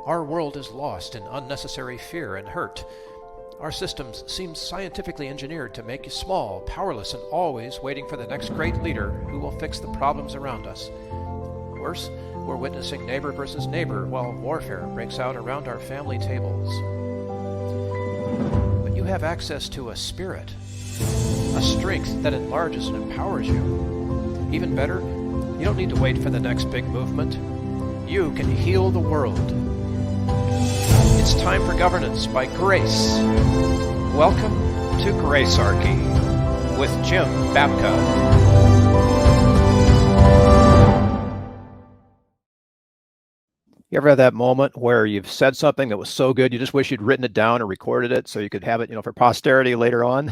Our world is lost in unnecessary fear and hurt. Our systems seem scientifically engineered to make you small, powerless, and always waiting for the next great leader who will fix the problems around us. Worse, we're witnessing neighbor versus neighbor while warfare breaks out around our family tables. But you have access to a spirit, a strength that enlarges and empowers you. Even better, you don't need to wait for the next big movement. You can heal the world. It's time for governance by grace. Welcome to Gracearchy with Jim Babka. You ever had that moment where you've said something that was so good you just wish you'd written it down or recorded it so you could have it, for posterity later on?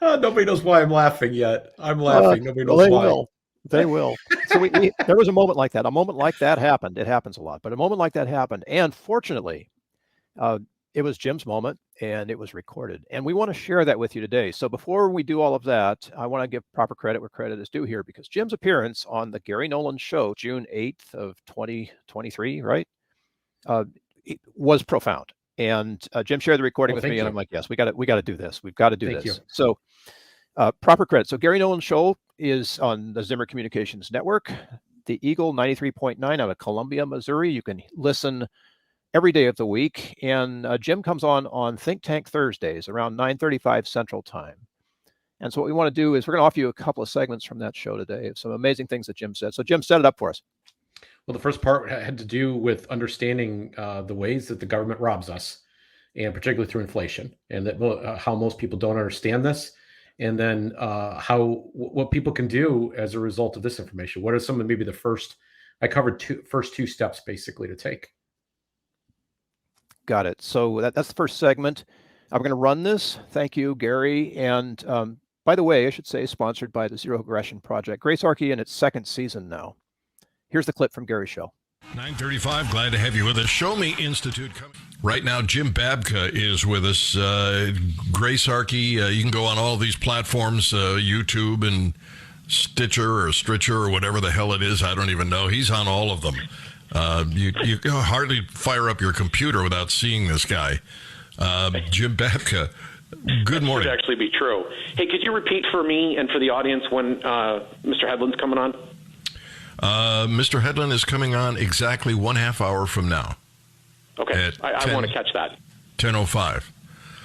Nobody knows why I'm laughing yet. I'm laughing. Nobody knows why. They will. So there was a moment like that. A moment like that happened. It happens a lot, but a moment like that happened. And fortunately, it was Jim's moment, and it was recorded. And we want to share that with you today. So before we do all of that, I want to give proper credit where credit is due here, because Jim's appearance on the Gary Nolan show, June 8th of 2023, right, it was profound. And Jim shared the recording with me, and I'm like, yes, we got to do this. We've got to do this. So proper credit. So Gary Nolan's show is on the Zimmer Communications Network, the Eagle 93.9 out of Columbia, Missouri. You can listen every day of the week. And Jim comes on Think Tank Thursdays around 9:35 Central Time. And so what we want to do is we're going to offer you a couple of segments from that show today of some amazing things that Jim said. So Jim, set it up for us. Well, the first part had to do with understanding the ways that the government robs us, and particularly through inflation, and that how most people don't understand this. And then what people can do as a result of this information. What are some of maybe the first? I covered first two steps basically to take. Got it. So that's the first segment. I'm going to run this. Thank you, Gary. And by the way, I should say, sponsored by the Zero Aggression Project. Gracearchy in its second season now. Here's the clip from Gary's show. 9:35. Glad to have you with us. Show Me Institute coming. Right now, Jim Babka is with us. Gracearchy, you can go on all these platforms, YouTube and Stitcher or whatever the hell it is. I don't even know. He's on all of them. You hardly fire up your computer without seeing this guy. Jim Babka, good morning. That could actually be true. Hey, could you repeat for me and for the audience when Mr. Hedlund's coming on? Mr. Hedlund is coming on exactly 1/2 hour from now. Okay, I want to catch that. 10:05.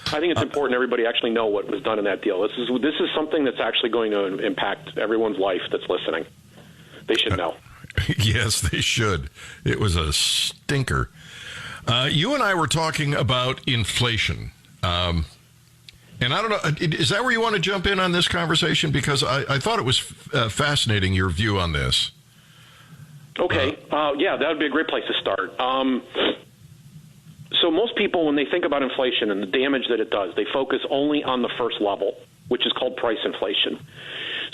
I think it's important everybody actually know what was done in that deal. This is something that's actually going to impact everyone's life that's listening. They should know. Yes, they should. It was a stinker. You and I were talking about inflation. And I don't know, is that where you want to jump in on this conversation? Because I thought it was fascinating, your view on this. Okay. Yeah, that would be a great place to start. So most people, when they think about inflation and the damage that it does, they focus only on the first level, which is called price inflation.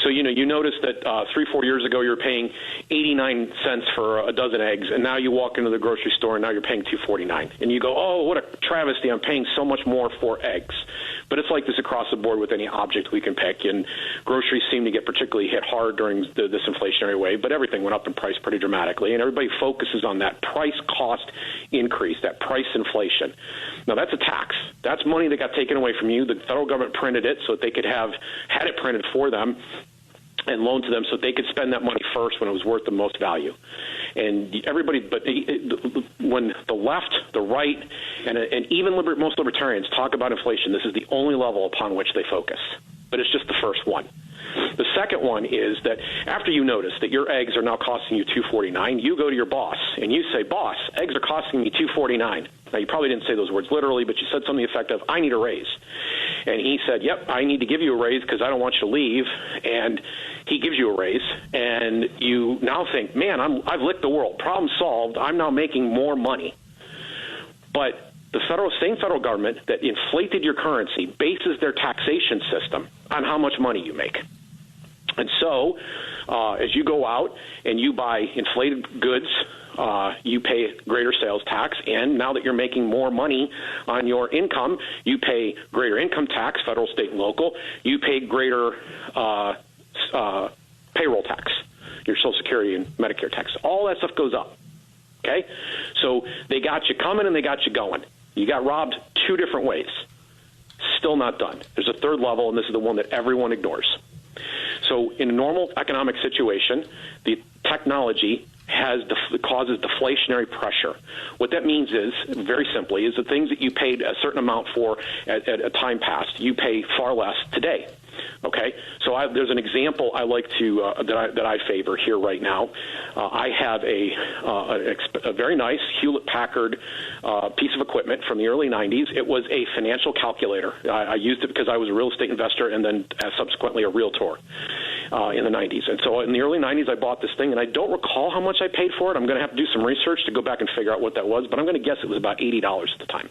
So, you notice that 3-4 years ago you were paying 89 cents for a dozen eggs, and now you walk into the grocery store and now you're paying $2.49. And you go, oh, what a travesty, I'm paying so much more for eggs. But it's like this across the board with any object we can pick, and groceries seem to get particularly hit hard during this inflationary wave, but everything went up in price pretty dramatically, and everybody focuses on that price-cost increase, that price inflation. Now, that's a tax. That's money that got taken away from you. The federal government printed it so that they could had it printed for them and loaned to them so that they could spend that money first when it was worth the most value. And everybody, when the left, the right, and even most libertarians talk about inflation, this is the only level upon which they focus. But it's just the first one. The second one is that after you notice that your eggs are now costing you $2.49, you go to your boss and you say, boss, eggs are costing me $2.49. Now, you probably didn't say those words literally, but you said something effective, I need a raise. And he said, yep, I need to give you a raise because I don't want you to leave. And he gives you a raise. And you now think, man, I've licked the world. Problem solved. I'm now making more money. But the same federal government that inflated your currency bases their taxation system on how much money you make. And so as you go out and you buy inflated goods, you pay greater sales tax, and now that you're making more money on your income, you pay greater income tax, federal, state, and local. You pay greater payroll tax, your Social Security and Medicare tax. All that stuff goes up. Okay? So they got you coming and they got you going. You got robbed 2 different ways. Still not done. There's a third level, and this is the one that everyone ignores. So in a normal economic situation, the technology causes deflationary pressure. What that means is, very simply, is the things that you paid a certain amount for at a time past, you pay far less today. Okay, so there's an example I like to that I favor here right now. I have a very nice Hewlett-Packard piece of equipment from the early 90s. It was a financial calculator. I used it because I was a real estate investor and then subsequently a realtor in the 90s. And so in the early 90s, I bought this thing, and I don't recall how much I paid for it. I'm going to have to do some research to go back and figure out what that was, but I'm going to guess it was about $80 at the time.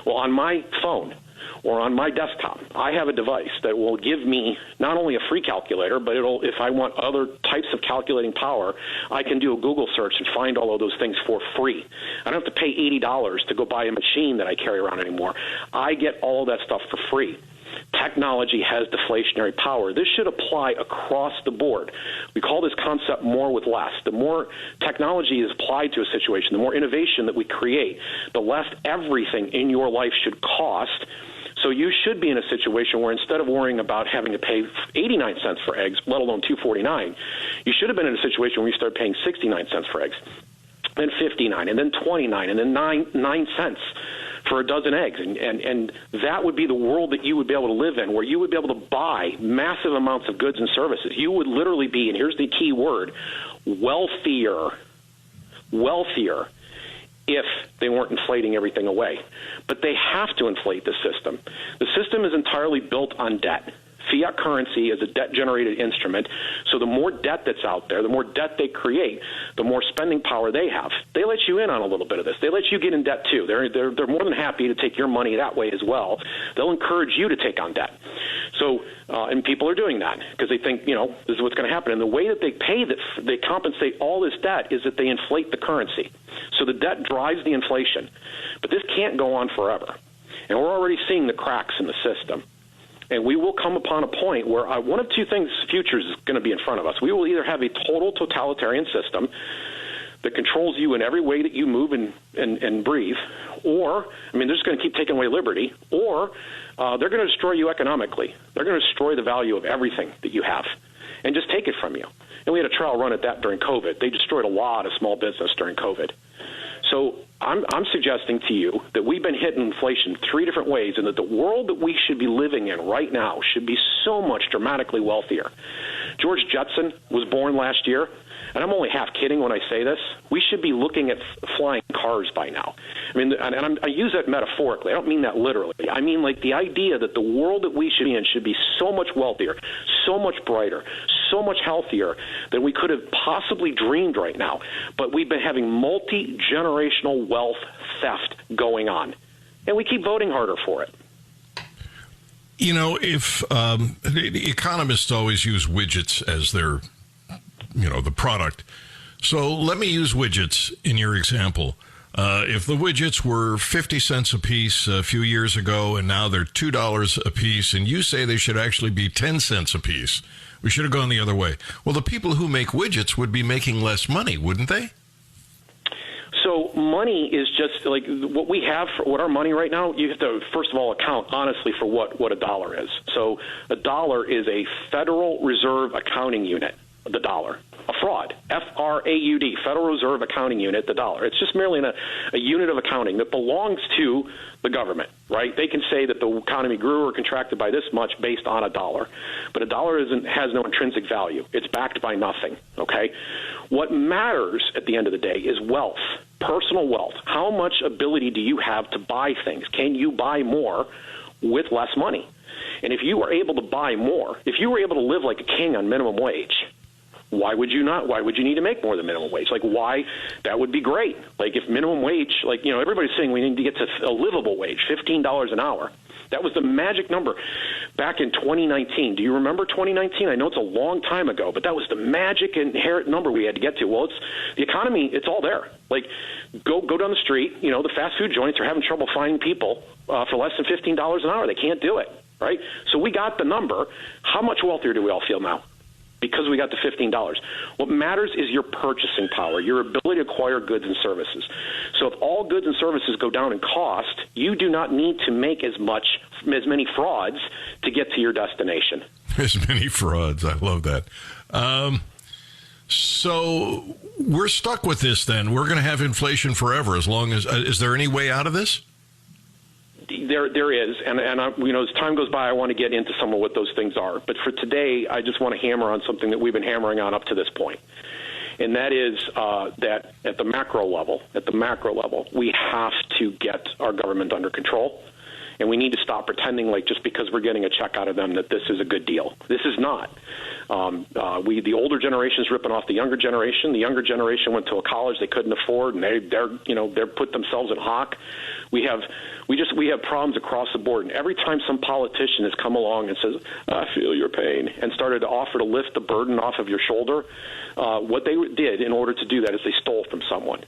Well, on my phone or on my desktop, I have a device that will give me not only a free calculator, but if I want other types of calculating power, I can do a Google search and find all of those things for free. I don't have to pay $80 to go buy a machine that I carry around anymore. I get all of that stuff for free. Technology has deflationary power. This should apply across the board. We call this concept more with less. The more technology is applied to a situation, the more innovation that we create, the less everything in your life should cost. So you should be in a situation where instead of worrying about having to pay 89 cents for eggs, let alone $2.49, you should have been in a situation where you start paying 69 cents for eggs, then 59, and then 29, and then 9 cents for a dozen eggs. And that would be the world that you would be able to live in, where you would be able to buy massive amounts of goods and services. You would literally be, and here's the key word, wealthier if they weren't inflating everything away. But they have to inflate the system. The system is entirely built on debt. Fiat currency is a debt-generated instrument, so the more debt that's out there, the more debt they create, the more spending power they have. They let you in on a little bit of this. They let you get in debt too. They're more than happy to take your money that way as well. They'll encourage you to take on debt. So, and people are doing that because they think, this is what's going to happen. And the way that they compensate all this debt is that they inflate the currency. So the debt drives the inflation. But this can't go on forever. And we're already seeing the cracks in the system. And we will come upon a point where one of two things futures is going to be in front of us. We will either have a total totalitarian system that controls you in every way that you move and breathe, or, they're just going to keep taking away liberty, or they're going to destroy you economically. They're going to destroy the value of everything that you have and just take it from you. And we had a trial run at that during COVID. They destroyed a lot of small business during COVID. So I'm suggesting to you that we've been hitting inflation 3 different ways, and that the world that we should be living in right now should be so much dramatically wealthier. George Jetson was born last year, and I'm only half kidding when I say this. We should be looking at flying cars by now. I use that metaphorically. I don't mean that literally. I mean like the idea that the world that we should be in should be so much wealthier, so much brighter, so much healthier than we could have possibly dreamed right now. But we've been having multi-generational wealth theft going on, and we keep voting harder for it. If economists always use widgets as their, the product. So let me use widgets in your example. If the widgets were 50 cents a piece a few years ago and now they're $2 a piece, and you say they should actually be 10 cents a piece, we should have gone the other way. Well, the people who make widgets would be making less money, wouldn't they? So money is just like what we have for what our money right now. You have to, first of all, account honestly for what a dollar is. So a dollar is a Federal Reserve accounting unit, the dollar. A fraud, F.R.A.U.D, Federal Reserve Accounting Unit, the dollar. It's just merely a unit of accounting that belongs to the government, right? They can say that the economy grew or contracted by this much based on a dollar, but a dollar has no intrinsic value. It's backed by nothing, okay? What matters at the end of the day is wealth, personal wealth. How much ability do you have to buy things? Can you buy more with less money? And if you were able to buy more, if you were able to live like a king on minimum wage, why would you not? Why would you need to make more than minimum wage? Like, why? That would be great. Like, if minimum wage, everybody's saying we need to get to a livable wage, $15 an hour. That was the magic number back in 2019. Do you remember 2019? I know it's a long time ago, but that was the magic inherent number we had to get to. Well, it's the economy. It's all there. Like, go down the street. The fast food joints are having trouble finding people for less than $15 an hour. They can't do it, right? So we got the number. How much wealthier do we all feel now? because we got to $15. What matters is your purchasing power, your ability to acquire goods and services. So if all goods and services go down in cost, you do not need to make as many frauds to get to your destination. As many frauds. I love that. So we're stuck with this then. We're going to have inflation forever as long as, is there any way out of this? There is, and as time goes by, I want to get into some of what those things are. But for today, I just want to hammer on something that we've been hammering on up to this point, and that is that at the macro level, we have to get our government under control, and we need to stop pretending like just because we're getting a check out of them that this is a good deal. This is not. The older generation is ripping off the younger generation. The younger generation went to a college they couldn't afford, and they're put themselves in hock. We have problems across the board, and every time some politician has come along and says, "I feel your pain," and started to offer to lift the burden off of your shoulder, what they did in order to do that is they stole from someone.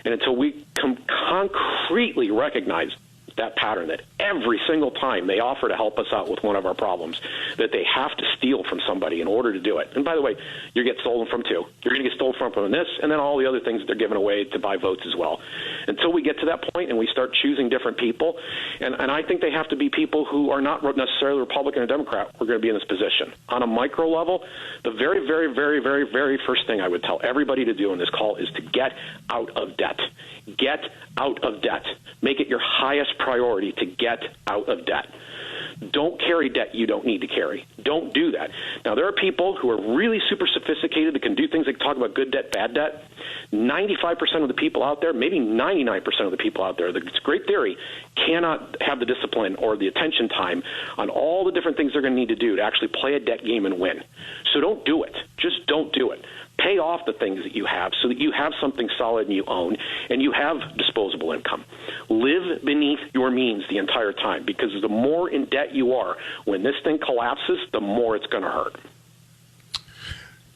And until we concretely recognize that pattern, that every single time they offer to help us out with one of our problems, that they have to steal from somebody in order to do it. And by the way, you get stolen from too. You're going to get stolen from this, and then all the other things that they're giving away to buy votes as well. Until we get to that point and we start choosing different people, and I think they have to be people who are not necessarily Republican or Democrat, we're going to be in this position. On a micro level, the very, very, very, very, very first thing I would tell everybody to do in this call is to get out of debt. Get out of debt. Make it your highest priority to get out of debt. Don't carry debt you don't need to carry. Don't do that. Now, there are people who are really super sophisticated that can do things like talk about good debt, bad debt. 95% of the people out there, maybe 99% of the people out there, it's a great theory, cannot have the discipline or the attention time on all the different things they're going to need to do to actually play a debt game and win. So don't do it. Just don't do it. Pay off the things that you have so that you have something solid and you own, and you have disposable income. Live beneath your means the entire time, because the more in debt you are, when this thing collapses, the more it's going to hurt.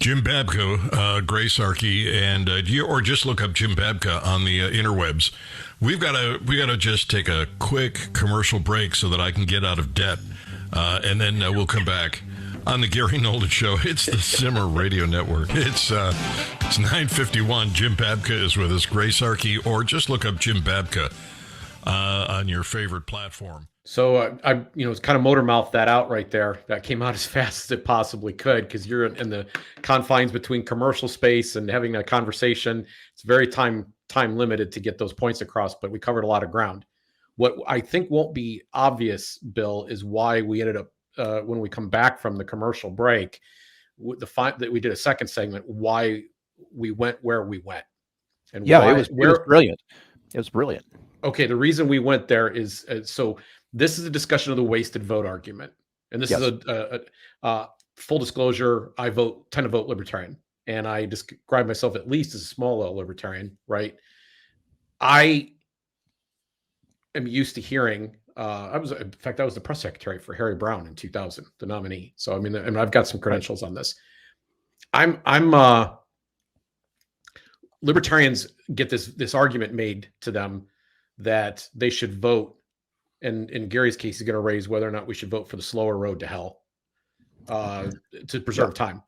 Jim Babka, Gracearchy, and or just look up Jim Babka on the interwebs. We got to just take a quick commercial break so that I can get out of debt, and then we'll come back on the Gary Nolan Show. It's the Simmer Radio Network. It's 9:51. Jim Babka is with us. Gracearchy, or just look up Jim Babka on your favorite platform. So I kind of motor mouthed that out right there. That came out as fast as it possibly could, because you're in the confines between commercial space and having a conversation. It's very time limited to get those points across, but we covered a lot of ground. What I think won't be obvious, Bill, is why we ended up when we come back from the commercial break, the fact that we did a second segment, why we went where we went. And yeah, it was brilliant. It was brilliant. Okay, the reason we went there is so this is a discussion of the wasted vote argument, and this is a full disclosure. I tend to vote libertarian, and I describe myself at least as a small L libertarian. Right? I am used to hearing. I was the press secretary for Harry Brown in 2000, the nominee. So I mean, I've got some credentials on this. Libertarians get this argument made to them that they should vote, and in Gary's case, he's going to raise whether or not we should vote for the slower road to hell to preserve time.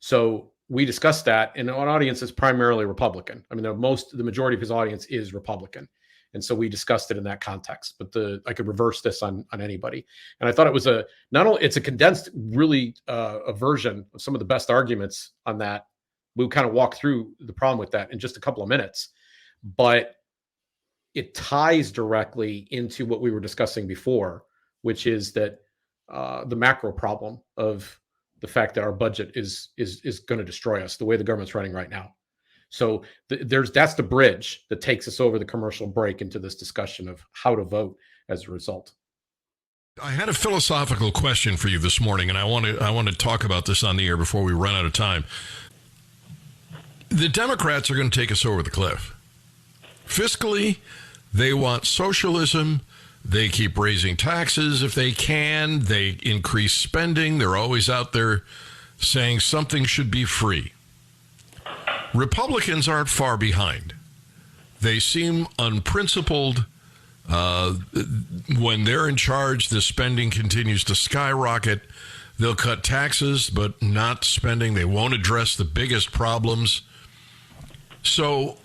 So we discussed that, and an audience is primarily Republican. I mean, the majority of his audience is Republican. And so we discussed it in that context, but I could reverse this on anybody. And I thought it was it's a condensed, really a version of some of the best arguments on that. We'll kind of walk through the problem with that in just a couple of minutes, but it ties directly into what we were discussing before, which is that the macro problem of the fact that our budget is going to destroy us the way the government's running right now. So that's the bridge that takes us over the commercial break into this discussion of how to vote as a result. I had a philosophical question for you this morning, and I want to talk about this on the air before we run out of time. The Democrats are going to take us over the cliff. Fiscally, they want socialism. They keep raising taxes if they can. They increase spending. They're always out there saying something should be free. Republicans aren't far behind. They seem unprincipled. When they're in charge, the spending continues to skyrocket. They'll cut taxes, but not spending. They won't address the biggest problems. So,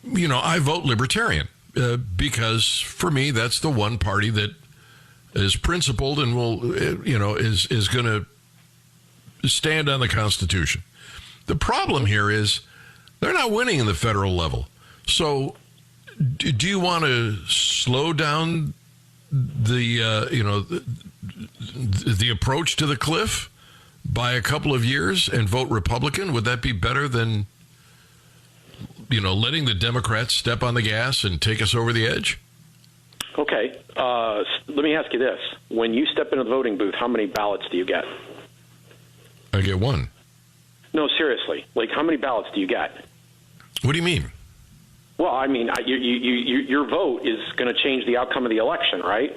I vote Libertarian because for me, that's the one party that is principled and will, is going to stand on the Constitution. The problem here is they're not winning in the federal level. So do you want to slow down the approach to the cliff by a couple of years and vote Republican? Would that be better than, letting the Democrats step on the gas and take us over the edge? Okay. Let me ask you this. When you step into the voting booth, how many ballots do you get? I get one. No, seriously. Like, how many ballots do you get? What do you mean? Well, I mean, your vote is going to change the outcome of the election, right?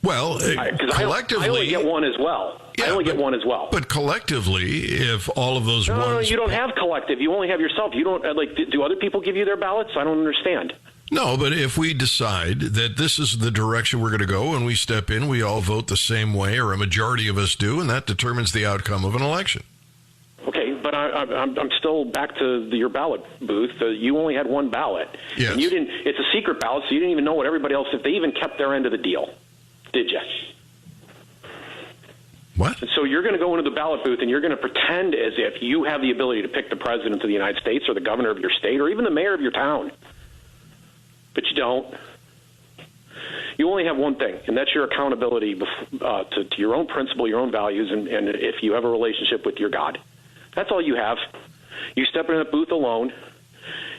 Well, collectively... I only get one as well. Yeah, I only get one as well. But collectively, if all of those ones... No, you don't have collective. You only have yourself. You don't, do other people give you their ballots? I don't understand. No, but if we decide that this is the direction we're going to go and we step in, we all vote the same way, or a majority of us do, and that determines the outcome of an election. Okay, but I'm still back to your ballot booth. You only had one ballot. Yes. And you didn't. It's a secret ballot, so you didn't even know what everybody else, if they even kept their end of the deal. Did you? What? So you're going to go into the ballot booth and you're going to pretend as if you have the ability to pick the president of the United States or the governor of your state or even the mayor of your town. But you don't. You only have one thing, and that's your accountability to your own principle, your own values, and if you have a relationship with your God. That's all you have. You step in a booth alone,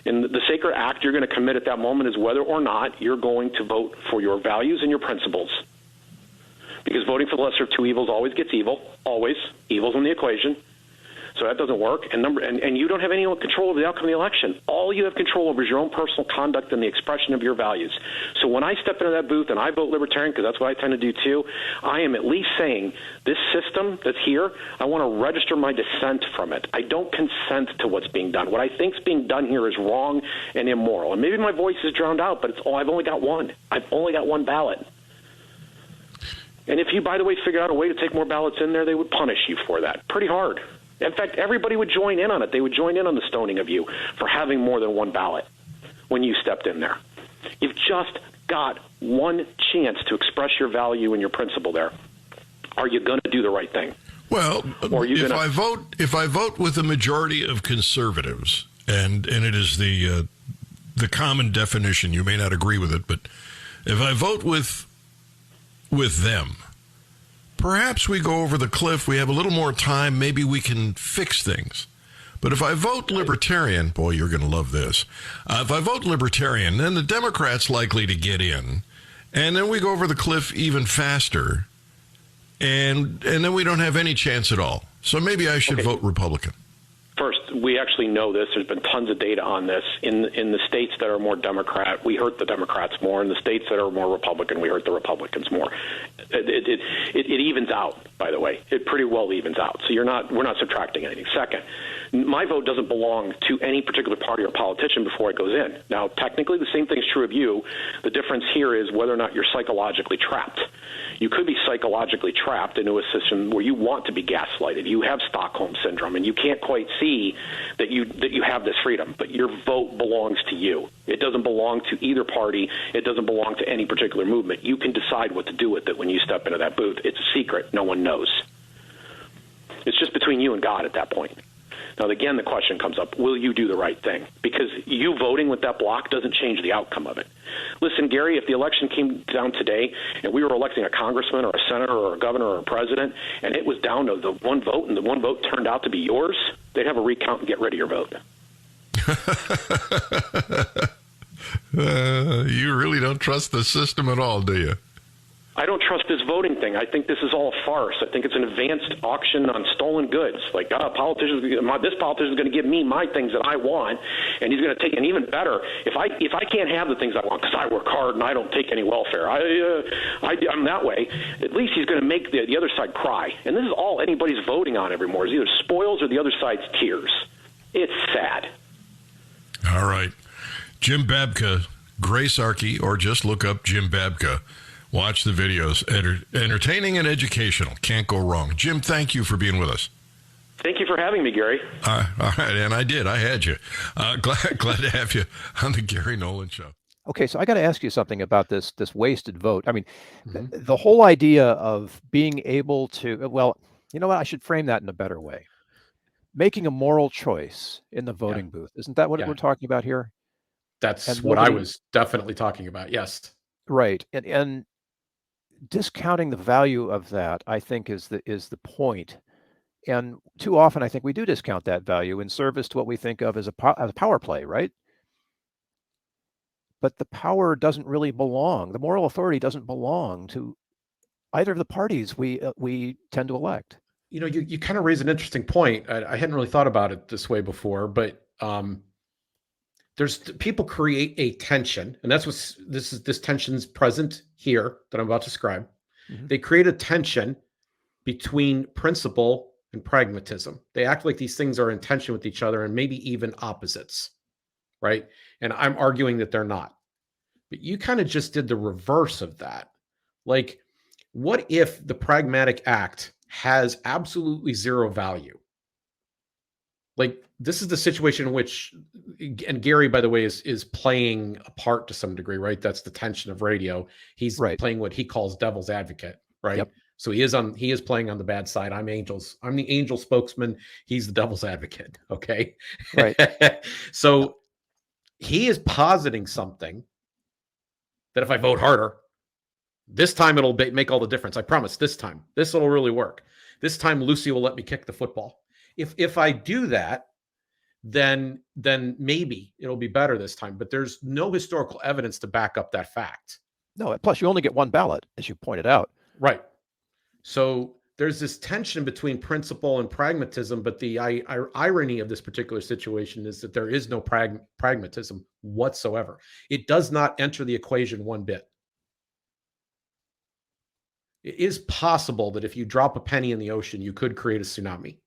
and the sacred act you're going to commit at that moment is whether or not you're going to vote for your values and your principles. Because voting for the lesser of two evils always gets evil. Always. Evil's in the equation. So that doesn't work. And you don't have any control over the outcome of the election. All you have control over is your own personal conduct and the expression of your values. So when I step into that booth and I vote Libertarian, because that's what I tend to do too, I am at least saying this system that's here, I want to register my dissent from it. I don't consent to what's being done. What I think is being done here is wrong and immoral. And maybe my voice is drowned out, but I've only got one. I've only got one ballot. And if you, by the way, figured out a way to take more ballots in there, they would punish you for that pretty hard. In fact, everybody would join in on it. They would join in on the stoning of you for having more than one ballot when you stepped in there. You've just got one chance to express your value and your principle there. Are you going to do the right thing? Well, if I vote with a majority of conservatives, and it is the common definition, you may not agree with it, but if I vote with them, perhaps we go over the cliff, we have a little more time, maybe we can fix things. But if I vote Libertarian, boy, you're going to love this. If I vote Libertarian, then the Democrats likely to get in, and then we go over the cliff even faster, and then we don't have any chance at all. So maybe I should vote Republican. First, we actually know this. There's been tons of data on this. In the states that are more Democrat, we hurt the Democrats more. In the states that are more Republican, we hurt the Republicans more. It evens out, by the way. It pretty well evens out. So we're not subtracting anything. Second, my vote doesn't belong to any particular party or politician before it goes in. Now, technically, the same thing is true of you. The difference here is whether or not you're psychologically trapped. You could be psychologically trapped into a system where you want to be gaslighted. You have Stockholm syndrome, and you can't quite see that you have this freedom. But your vote belongs to you. It doesn't belong to either party. It doesn't belong to any particular movement. You can decide what to do with it when you step into that booth. It's a secret. No one knows. It's just between you and God at that point. Now, again, the question comes up, will you do the right thing? Because you voting with that block doesn't change the outcome of it. Listen, Gary, if the election came down today and we were electing a congressman or a senator or a governor or a president, and it was down to the one vote and the one vote turned out to be yours, they'd have a recount and get rid of your vote. You really don't trust the system at all, do you? I don't trust this voting thing. I think this is all a farce. I think it's an advanced auction on stolen goods. Like, this politician is going to give me my things that I want, and he's going to take an even better. If I can't have the things I want because I work hard and I don't take any welfare, I'm that way. At least he's going to make the other side cry. And this is all anybody's voting on every morning: is either spoils or the other side's tears. It's sad. All right, Jim Babka, Gracearchy, or just look up Jim Babka. Watch the videos. Entertaining and educational. Can't go wrong. Jim, thank you for being with us. Thank you for having me, Gary. All right, and I did. I had you. Glad to have you on the Gary Nolan Show. Okay, so I got to ask you something about this wasted vote. I mean, the whole idea of being able to, well, you know what? I should frame that in a better way. Making a moral choice in the voting booth. Isn't that what we're talking about here? That's what I was definitely talking about. Yes. Right. And discounting the value of that, I think, is the point. And too often, I think we do discount that value in service to what we think of as a power play, right? But the power doesn't really belong. The moral authority doesn't belong to either of the parties we tend to elect. You know, you kind of raise an interesting point. I hadn't really thought about it this way before, but there's people create a tension, and that's what this tension's present here that I'm about to describe. They create a tension between principle and pragmatism. They act like these things are in tension with each other and maybe even opposites, right? And I'm arguing that they're not. But you kind of just did the reverse of that. Like, what if the pragmatic act has absolutely zero value? Like, this is the situation in which, and Gary, by the way, is playing a part to some degree, right? That's the tension of radio. He's playing what he calls devil's advocate, right? Yep. So he is playing on the bad side. I'm the angel spokesman. He's the devil's advocate. Okay. Right. So he is positing something that if I vote harder, this time it'll make all the difference. I promise this time, this will really work. This time Lucy will let me kick the football. If I do that, then maybe it'll be better this time. But there's no historical evidence to back up that fact. No, plus you only get one ballot, as you pointed out. Right. So there's this tension between principle and pragmatism, but the irony of this particular situation is that there is no pragmatism whatsoever. It does not enter the equation one bit. It is possible that if you drop a penny in the ocean, you could create a tsunami.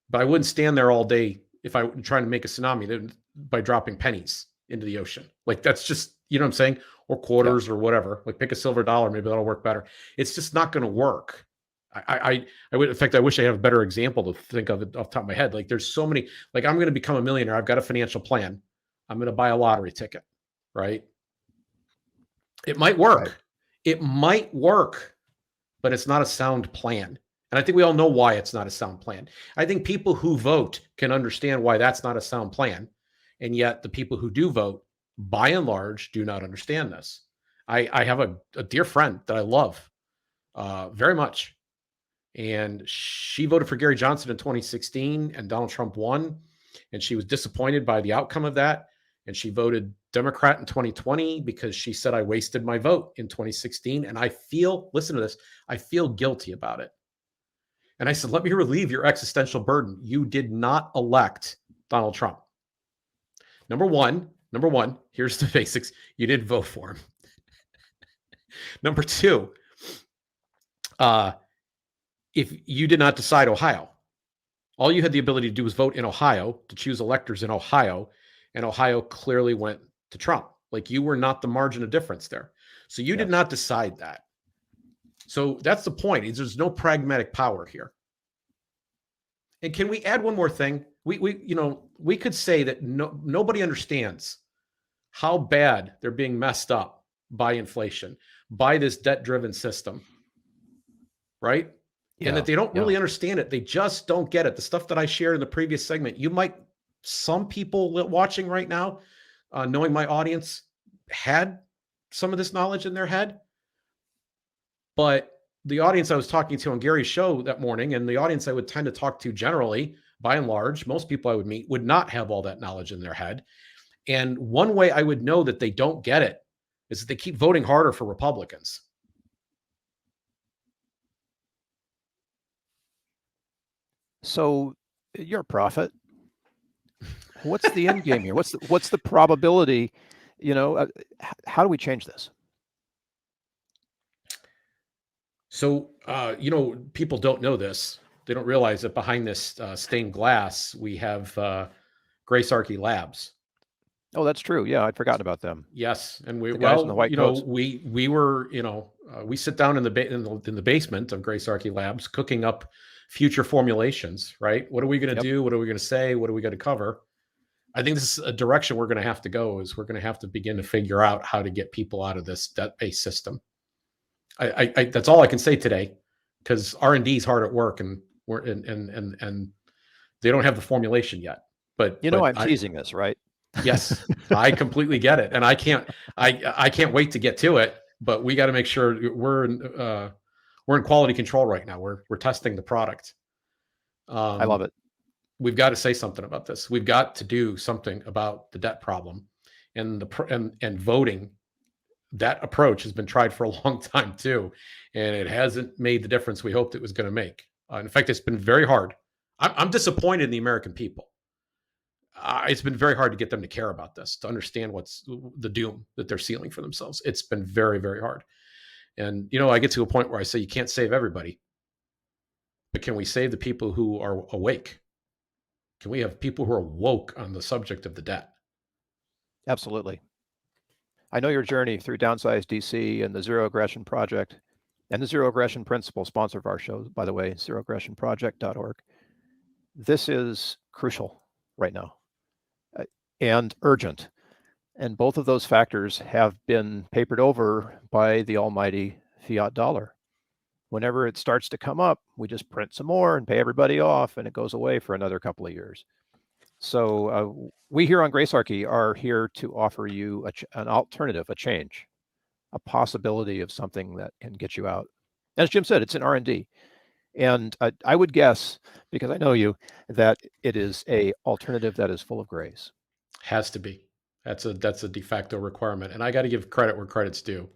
But I wouldn't stand there all day if I were trying to make a tsunami by dropping pennies into the ocean. Like, that's just, you know what I'm saying? Or quarters or whatever. Like, pick a silver dollar, maybe that'll work better. It's just not going to work. I would, in fact, I wish I had a better example to think of it off the top of my head. Like, there's so many, like, I'm going to become a millionaire. I've got a financial plan. I'm going to buy a lottery ticket, right? It might work. Right. It might work, but it's not a sound plan. And I think we all know why it's not a sound plan. I think people who vote can understand why that's not a sound plan. And yet the people who do vote, by and large, do not understand this. I have a dear friend that I love very much. And she voted for Gary Johnson in 2016 and Donald Trump won. And she was disappointed by the outcome of that. And she voted Democrat in 2020 because she said, I wasted my vote in 2016. And I feel, listen to this, I feel guilty about it. And I said, let me relieve your existential burden. You did not elect Donald Trump. Number one, here's the basics. You didn't vote for him. Number two, if you did not decide Ohio, all you had the ability to do was vote in Ohio, to choose electors in Ohio, and Ohio clearly went to Trump. Like, you were not the margin of difference there. So you did not decide that. So that's the point. Is there's no pragmatic power here. And can we add one more thing? We could say that nobody understands how bad they're being messed up by inflation, by this debt-driven system, right? Yeah, and that they don't really understand it. They just don't get it. The stuff that I shared in the previous segment, some people watching right now, knowing my audience, had some of this knowledge in their head. But the audience I was talking to on Gary's show that morning, and the audience I would tend to talk to generally, by and large, most people I would meet would not have all that knowledge in their head. And one way I would know that they don't get it is that they keep voting harder for Republicans. So you're a prophet. What's the end game here? What's the probability? How do we change this? So, people don't know this. They don't realize that behind this stained glass, we have Gracearchy Labs. Oh, that's true. Yeah, I'd forgotten about them. Yes, and we The guys in the white coats. we were we sit down in the basement of Gracearchy Labs cooking up future formulations. Right? What are we going to Yep. do? What are we going to say? What are we going to cover? I think this is a direction we're going to have to go. Is we're going to have to begin to figure out how to get people out of this debt-based system. I that's all I can say today, because R&D is hard at work, and we're and they don't have the formulation yet. But I'm teasing this, right? yes, I completely get it, and I can't wait to get to it. But we got to make sure we're in quality control right now. We're testing the product. I love it. We've got to say something about this. We've got to do something about the debt problem, and and voting. That approach has been tried for a long time too, and it hasn't made the difference we hoped it was going to make. In fact, it's been very hard. I'm disappointed in the American people. It's been very hard to get them to care about this, to understand what's the doom that they're sealing for themselves. It's been very, very hard. And, I get to a point where I say, you can't save everybody, but can we save the people who are awake? Can we have people who are woke on the subject of the debt? Absolutely. I know your journey through Downsize DC and the Zero Aggression Project and the Zero Aggression Principle, sponsor of our show, by the way, zeroaggressionproject.org. This is crucial right now and urgent. And both of those factors have been papered over by the almighty fiat dollar. Whenever it starts to come up, we just print some more and pay everybody off, and it goes away for another couple of years. So we here on Gracearchy are here to offer you an alternative, a change, a possibility of something that can get you out. As Jim said, it's an R&D. And I would guess, because I know you, that it is a alternative that is full of grace. Has to be. That's a de facto requirement. And I got to give credit where credit's due.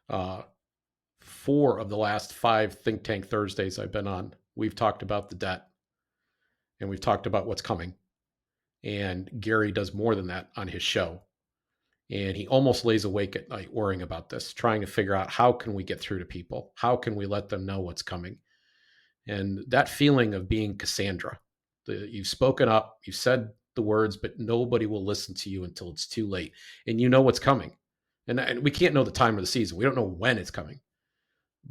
4 of the last 5 Think Tank Thursdays I've been on, we've talked about the debt, and we've talked about what's coming. And Gary does more than that on his show. And he almost lays awake at night worrying about this, trying to figure out how can we get through to people? How can we let them know what's coming? And that feeling of being Cassandra, you've spoken up, you've said the words, but nobody will listen to you until it's too late. And you know what's coming. And we can't know the time of the season. We don't know when it's coming.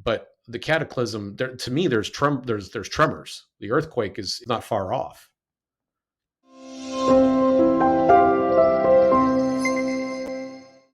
But the cataclysm, to me, there's tremors. The earthquake is not far off.